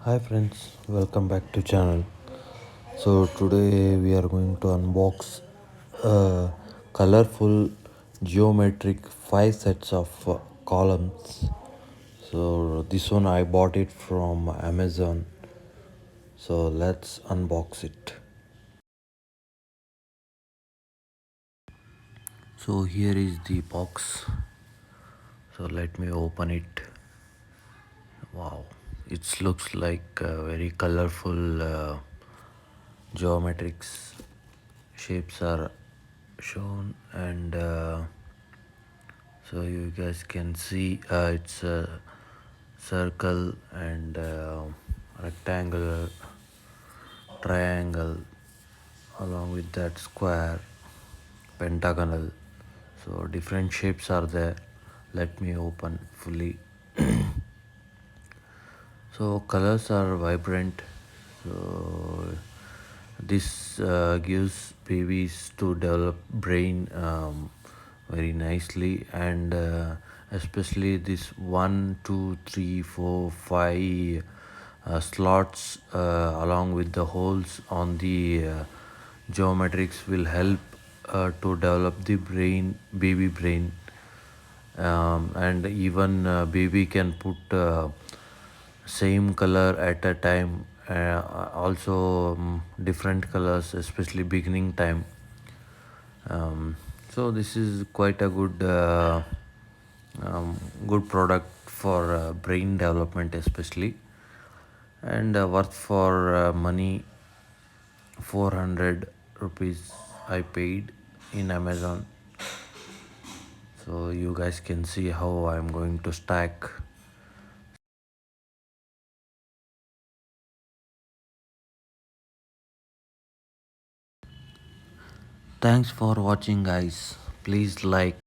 Hi friends, welcome back to channel. So today we are going to unbox colorful geometric 5 sets of columns. So this one I bought it from Amazon. So let's unbox it. So here is the box. So let me open it. Wow, it looks like very colorful geometrics shapes are shown, and so you guys can see it's a circle and rectangular, triangle, along with that square, pentagonal. So different shapes are there. Let me open fully. So colors are vibrant. So this gives babies to develop brain very nicely, and especially this 1, 2, 3, 4, 5 slots along with the holes on the geometrics will help to develop the brain, baby brain, and even baby can put same color at a time, also different colors, especially beginning time. So this is quite a good product for brain development especially, and worth for money. 400 rupees I paid in Amazon. So you guys can see how I'm going to stack. Thanks for watching guys. Please like